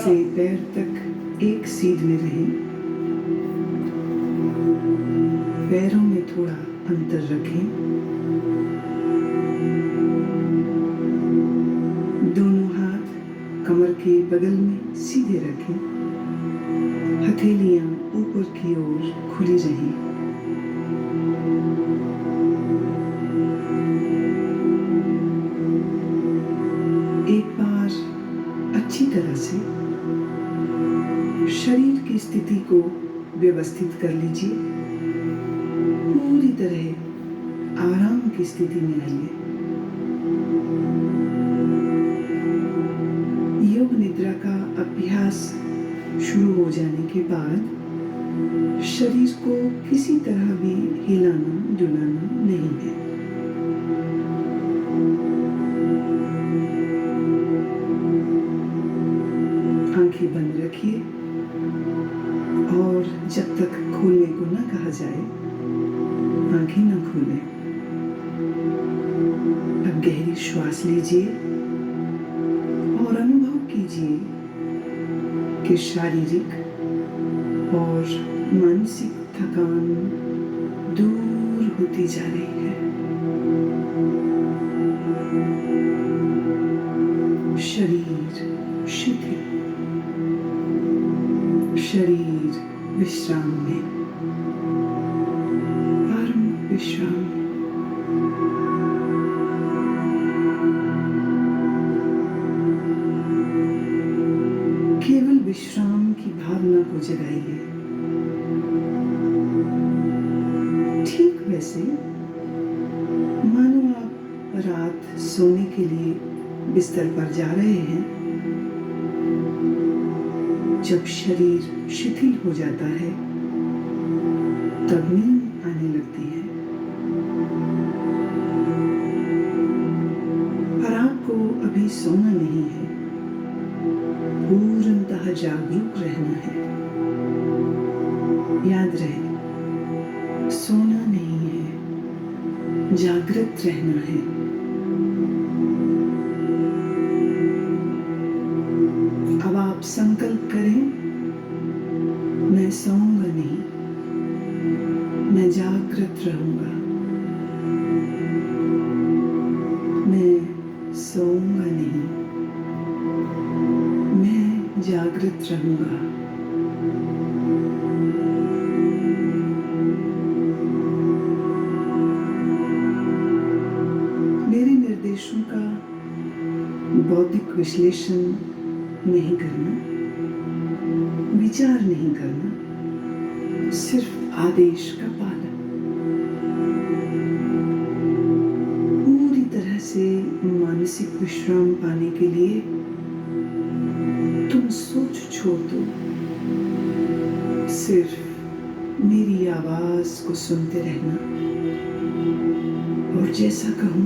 से पैर तक एक सीध में रहें। पैरों में थोड़ा अंतर रखें। दोनों हाथ कमर के बगल में सीधे रखें। हथेलियां ऊपर की ओर खुली रहें। एक बार अच्छी तरह से शरीर की स्थिति को व्यवस्थित कर लीजिए। पूरी तरह आराम की स्थिति में आइए। योग निद्रा का अभ्यास शुरू हो जाने के बाद शरीर को किसी तरह भी हिलाना डुलाना नहीं है। आंखें बंद रखिए और जब तक खोलने को न कहा जाए आंखें न खोलें। अब गहरी श्वास लीजिए और अनुभव कीजिए कि शारीरिक और मानसिक थकान दूर होती जा रही है। शरीर शिथिल, शरीर विश्राम में, परम विश्राम। केवल विश्राम की भावना को जगाइए। ठीक वैसे मानो आप रात सोने के लिए बिस्तर पर जा रहे हैं। जब शरीर शिथिल हो जाता है तब नींद आने लगती है। पर आपको अभी सोना नहीं है, पूर्णतः जागरूक रहना है। याद रहे, सोना नहीं है, जागृत रहना है। अब आप संकल्प करें, मैं सोऊंगा नहीं, मैं जागृत रहूंगा। मैं सोऊंगा नहीं, मैं जागृत रहूंगा। मेरे निर्देशों का बौद्धिक विश्लेषण नहीं करना, विचार नहीं करना, सिर्फ आदेश का पालन। पूरी तरह से मानसिक विश्राम पाने के लिए तुम सोच छोड़ दो। सिर्फ मेरी आवाज को सुनते रहना और जैसा कहूं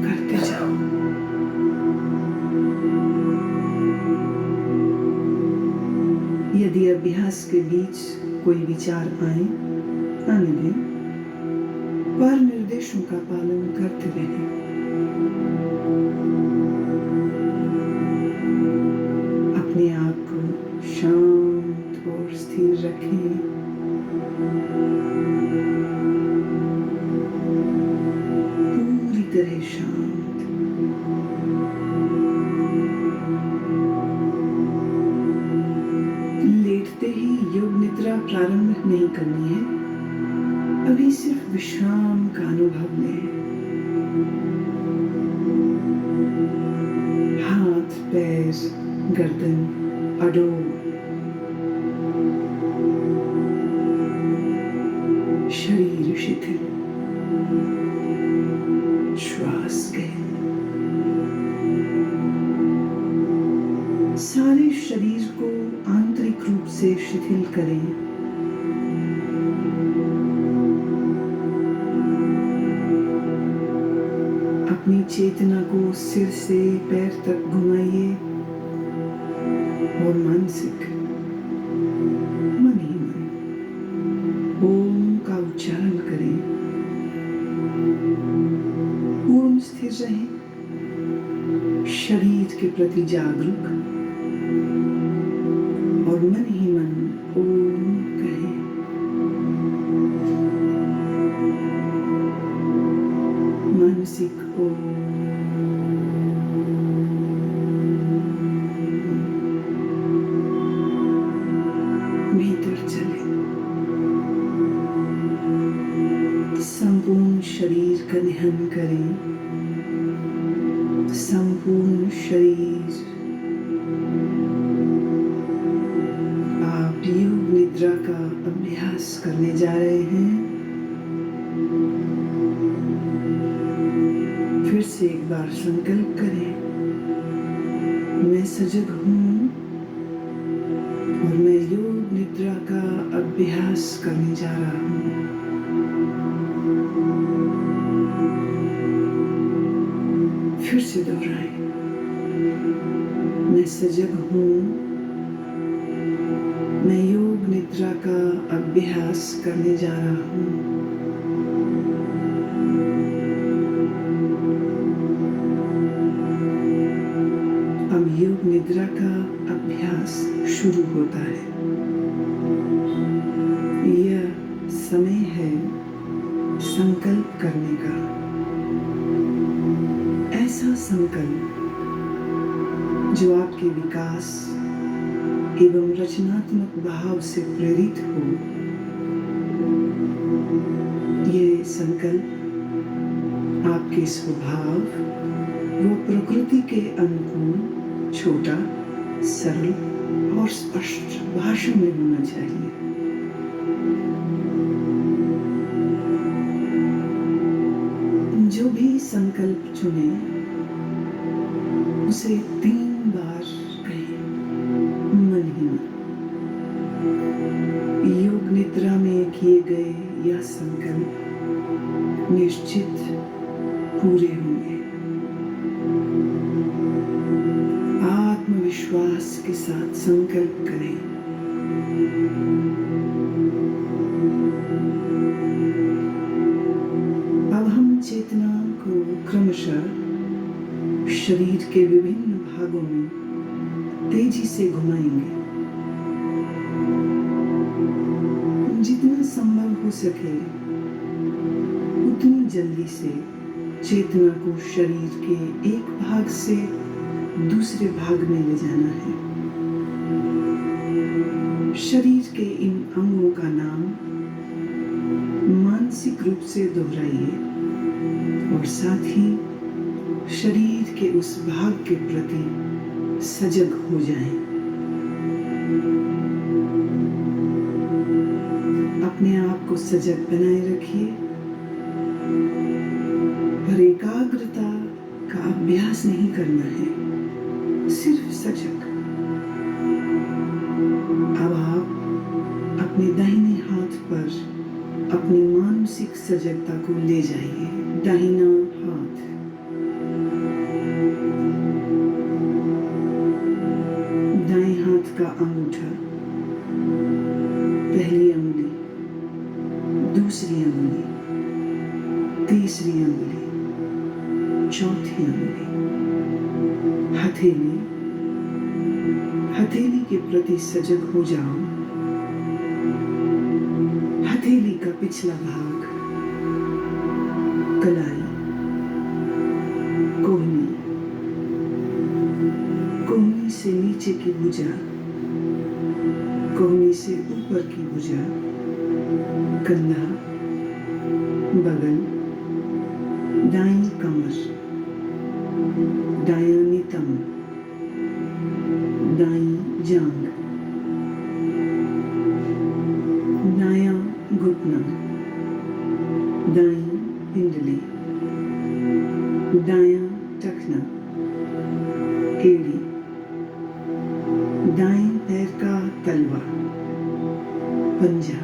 करते जाओ। यदि अभ्यास के बीच कोई विचार आए, आने दें, पर निर्देशों का पालन करते रहें। अपने आप को शांत और स्थिर रखें। पूरी तरह शांत। लेटते ही योग निद्रा प्रारंभ नहीं करनी है। अभी सिर्फ विश्राम का अनुभव लें। हाथ, पैर, गर्दन अडोल, शरीर शिथिल, श्वास गहन। सारे शरीर को आंतरिक रूप से शिथिल करें। अपनी चेतना को सिर से पैर तक घुमाइए और मानसिक मन ही मन ओम का उच्चारण करें। पूर्ण स्थिर रहें, शरीर के प्रति जागरूक, और मन ही मन ओम कहें। मानसिक ओम, भीतर चले, संपूर्ण शरीर का ध्यान करें। संपूर्ण शरीर आप योग निद्रा का अभ्यास करने जा रहे हैं। फिर से एक बार संकल्प करें, मैं सजग हूँ और मैं योग निद्रा का अभ्यास करने जा रहा हूँ। फिर से दोहराएं, मैं सजग हूँ, मैं योग निद्रा का अभ्यास करने जा रहा हूँ। अब योग निद्रा का अभ्यास शुरू होता है। यह समय है संकल्प करने का। ऐसा संकल्प जो आपके विकास एवं रचनात्मक भाव से प्रेरित हो। ये संकल्प आपके स्वभाव व प्रकृति के अनुकूल छोटा, सरल और स्पष्ट भाषा में होना चाहिए। जो भी संकल्प चुने उसे 3 बार कहें, मन ही मन। योग निद्रा में किए गए यह संकल्प निश्चित पूरे होंगे। आत्मविश्वास के साथ संकल्प करें। अब हम चेतना को क्रमशः शरीर के विभिन्न भागों में तेजी से घुमाएंगे। जितना संभव हो सके उतनी जल्दी से चेतना को शरीर के एक भाग से दूसरे भाग में ले जाना है। शरीर के इन अंगों का नाम मानसिक रूप से दोहराइए और साथ ही शरीर के उस भाग के प्रति सजग हो जाएं। अपने आप को सजग बनाए रखिए, पर एकाग्रता का अभ्यास नहीं करना है, सिर्फ सजग। अब आप अपने दाहिने हाथ पर अपनी मानसिक सजगता को ले जाइए। दाहिना हाथ, दाएं हाथ का अंगूठा, पहली अंगुली, दूसरी अंगुली, तीसरी अंगुली, चौथी अंगुली, हथेली। हथेली के प्रति सजग हो जाओ। हथेली का पिछला भाग, कलाई, कोहनी, कोहनी से नीचे की भुजा, कोहनी से ऊपर की भुजा, कंधा, बगल, दाईं कमर, दायां नितंब, दाईं जांघ, दायां घुटना, दाईं पिंडली, दायां टखना, एड़ी, दाएं पैर का तलवा, पंजा,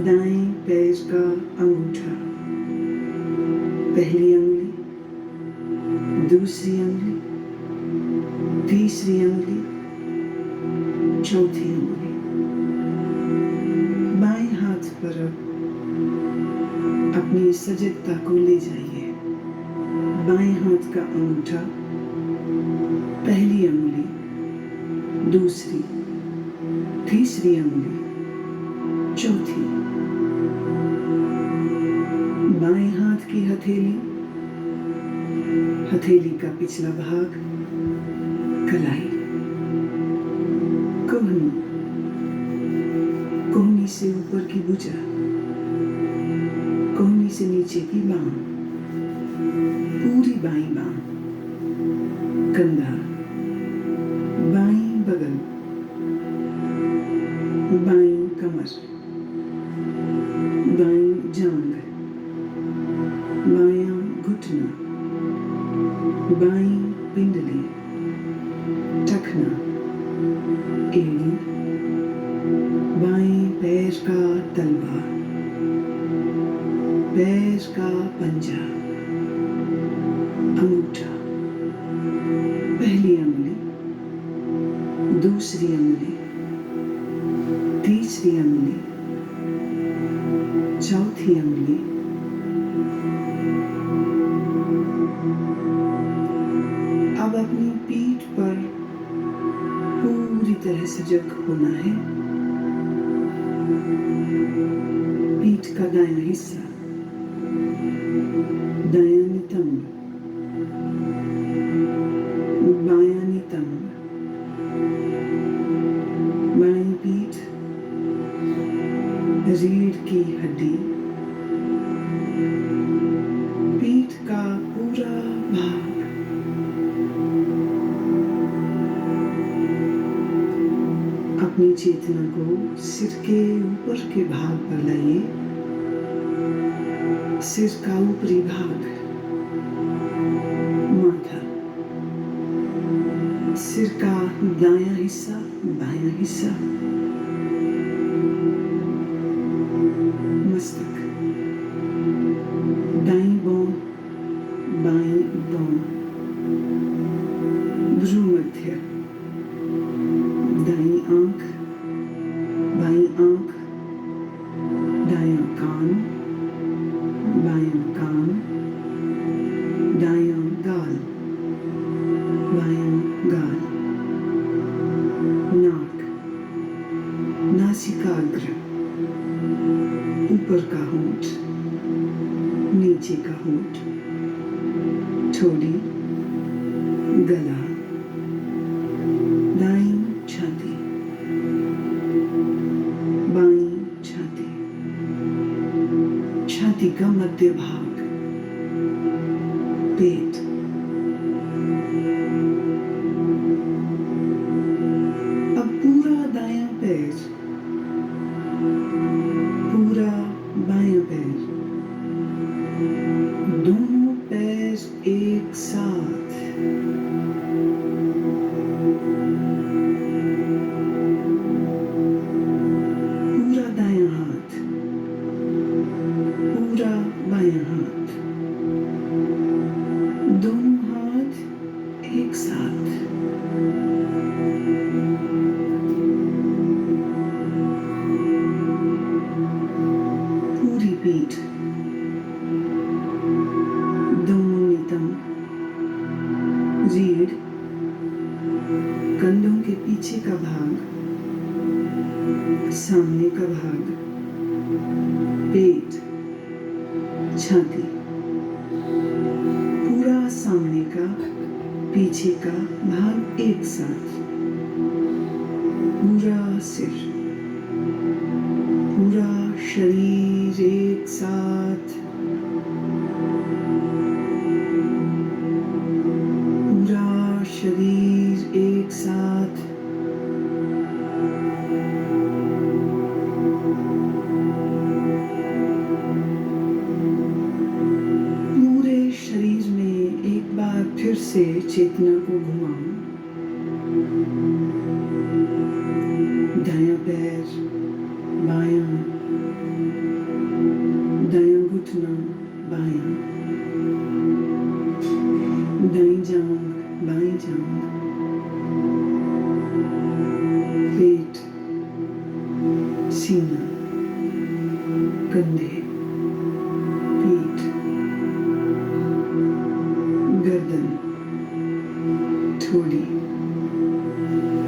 दाएं पैर का अंगूठा, पहली अंगुली, दूसरी अंगुली, तीसरी अंगुली, चौथी अंगुली। बाएं हाथ पर अपनी सजगता को ले जाइए। बाएं हाथ का अंगूठा, पहली अंगुली, दूसरी, तीसरी अंगुली, चौथी, बाएं हाथ की हथेली, हथेली का पिछला भाग, कलाई, कोहनी, कोहनी से ऊपर की भुजा, कोहनी से नीचे की बांह, पूरी बाईं बांह, कंधा, बाईं बगल, बाईं कमर, बाईं जांघ, बायां घुटना, बाईं पिंडली, टखना, एड़ी, बाएं पैर का तलवा, पैर का पंजा, अंगूठा, पहली अंगुली, दूसरी अंगुली, तीसरी अंगुली, चौथी अंगुली, अब अपनी पीठ पर पूरी तरह से सजग होना है। पीठ का दायां हिस्सा, दायां नितंब, बायां नितंब, बाईं पीठ, रीढ़ की हड्डी, पीठ का पूरा भाग, अपनी चेतना को सिर के ऊपर के भाग पर लाइए। सिर का ऊपरी भाग, माथा, सिर का दायां हिस्सा, बायां हिस्सा, मस्तक, दाईं भौं, बाईं भौं, भ्रूमध्य, दाईं आंख, बाईं आंख, दायां कान, बायां कान, दायां गाल, बायां गाल, नाक, नासिकाग्र, ऊपर का होंठ, नीचे का होंठ, ठोड़ी, गला, दाईं छाती, बाईं छाती, छाती का मध्य भाग, पेट, अब पूरा दायां पैर, पूरा बायां पैर, दोनों पैर एक साथ, पूरा दायां हाथ, पूरा बायां हाथ, दोनों हाथ एक साथ, पूरी पीठ, दोनों नितंब, रीढ़, कंधों के पीछे का भाग, सामने का भाग, पेट, छाती, पूरा सामने का, पीछे का भाग एक साथ, पूरा सिर, पूरा शरीर एक साथ, पूरा शरीर एक साथ, पूरे शरीर में एक बार फिर से चेतना को घुमाओ। दायां पैर, बायां, दायां घुटना, बायां, दाईं जांघ, बाईं जांघ, पेट, सीना, कंधे, पीठ, गर्दन, ठोड़ी,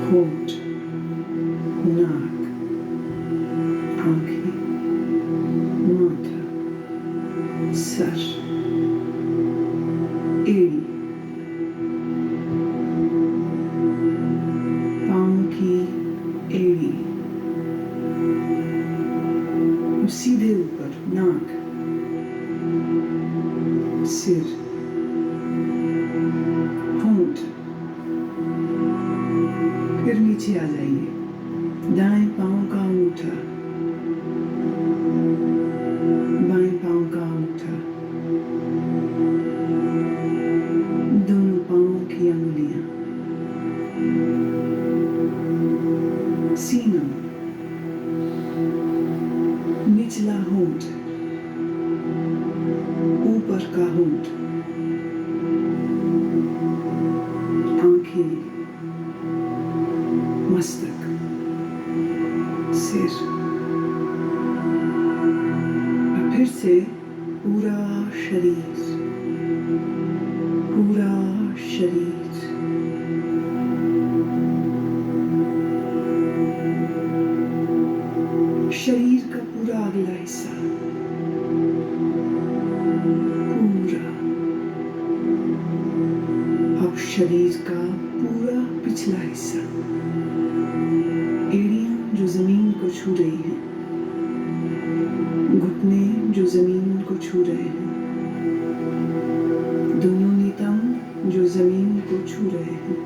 होंठ, एड़ी, पाँव की एड़ी, सीधे ऊपर नाक, सिर, होंठ, फिर नीचे आ जाइए, दाएं पाँव का अंगूठा, बाएं पाँव का अंगूठा, दोनों पाँवों की अंगुलियां, सीना, निचला होंठ, ऊपर का होंठ, आंखें, मस्तक, सिर, और फिर से पूरा शरीर, पूरा शरीर, शरीर का पूरा अगला हिस्सा, पूरा, अब शरीर का पूरा पिछला हिस्सा, एड़ियां जो जमीन को छू रही हैं, घुटने जो जमीन को छू रहे हैं, दोनों नितंब जो जमीन को छू रहे हैं,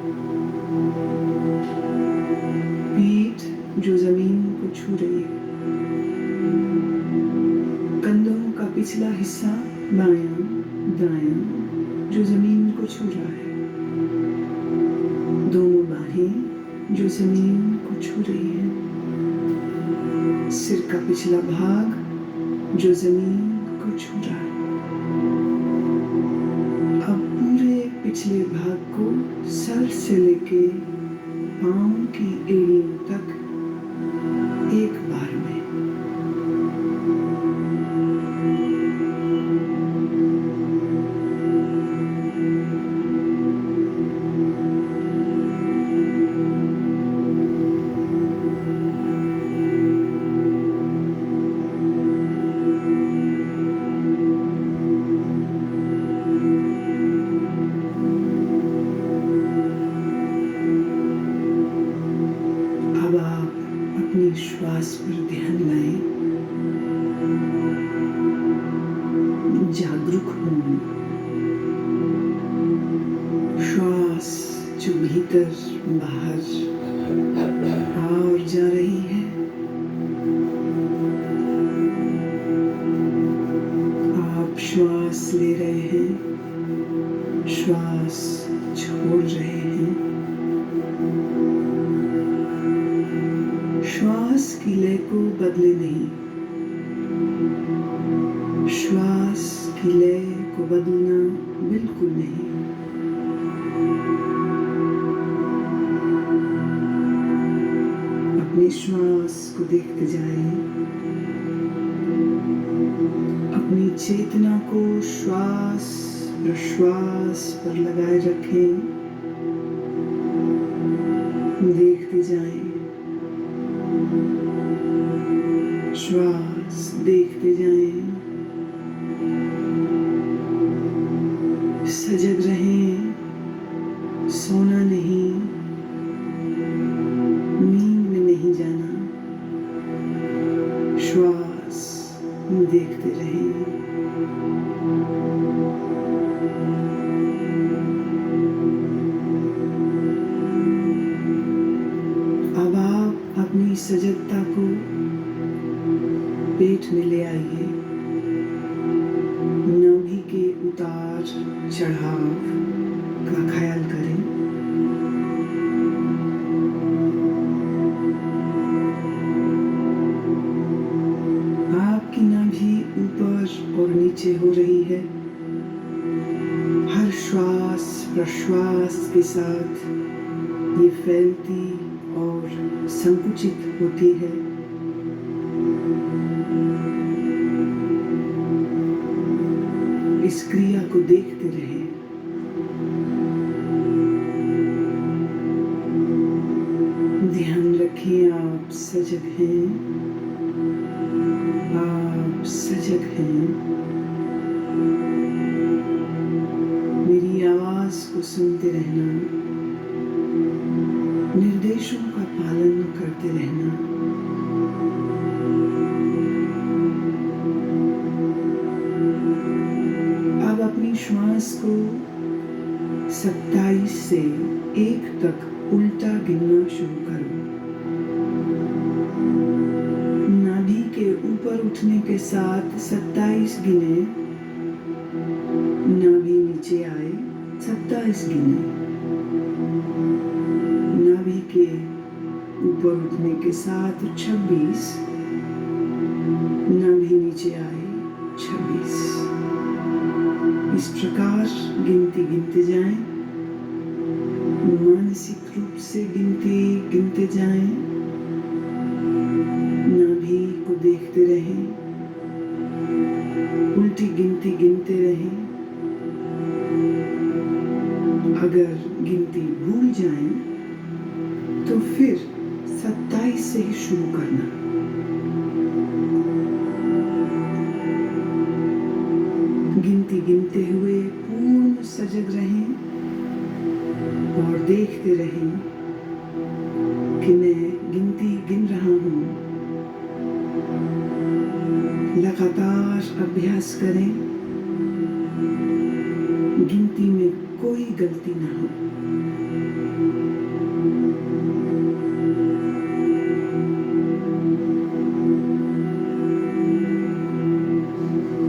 पीठ जो जमीन को छू रही है, कंधों का पिछला हिस्सा बायां दायां जो जमीन को छू रहा है, दोनों बाहें जो जमीन को छू रही है, सिर का पिछला भाग जो जमीन को छू रहा है। अब पूरे पिछले भाग को सर से लेके पांव की एड़ियों तक एक बार में, श्वास पर ध्यान लाएं, जागरूक हों, श्वास जो भीतर बाहर आ और जा रही है, आप श्वास ले रहे हैं, श्वास छोड़ रहे हैं, श्वास की लय को बदले नहीं, श्वास की लय को बदलना बिल्कुल नहीं। अपने श्वास को देखते जाएं, अपनी चेतना को श्वास प्रश्वास पर लगाए रखें, देखते जाएं, श्वास देखते जाएं, सजग रहें, सोना नहीं, नींद में नहीं जाना, श्वास देखते रहें। अब आप अपनी सजगता को पेट में ले आइए, नाभि के उतार चढ़ाव का ख्याल करें। आपकी नाभि ऊपर और नीचे हो रही है, हर श्वास प्रश्वास के साथ ये फैलती और संकुचित होती है। इस क्रिया को देखते रहें। ध्यान रखें, आप सजग हैं, आप सजग हैं। मेरी श्वास को सुनते रहना, निर्देशों का पालन करते रहना। अब अपनी श्वास को 27 से 1 तक उल्टा गिनना शुरू करो। नाभि के ऊपर उठने के साथ 27 गिने, नाभि नीचे आए 27 गिने, नाभि के ऊपर उठने के साथ 26, नाभि नीचे आए 26। इस प्रकार गिनती गिनते जाएं, मानसिक रूप से गिनती गिनते जाएं, नाभि को देखते रहें, उल्टी गिनती गिनते रहें। अगर गिनती भूल जाएं तो फिर 27 से ही शुरू करना। गिनती गिनते हुए पूर्ण सजग रहें और देखते रहें कि मैं गिनती गिन रहा हूँ। लगातार अभ्यास करें, गिनती में कोई गलती ना हो।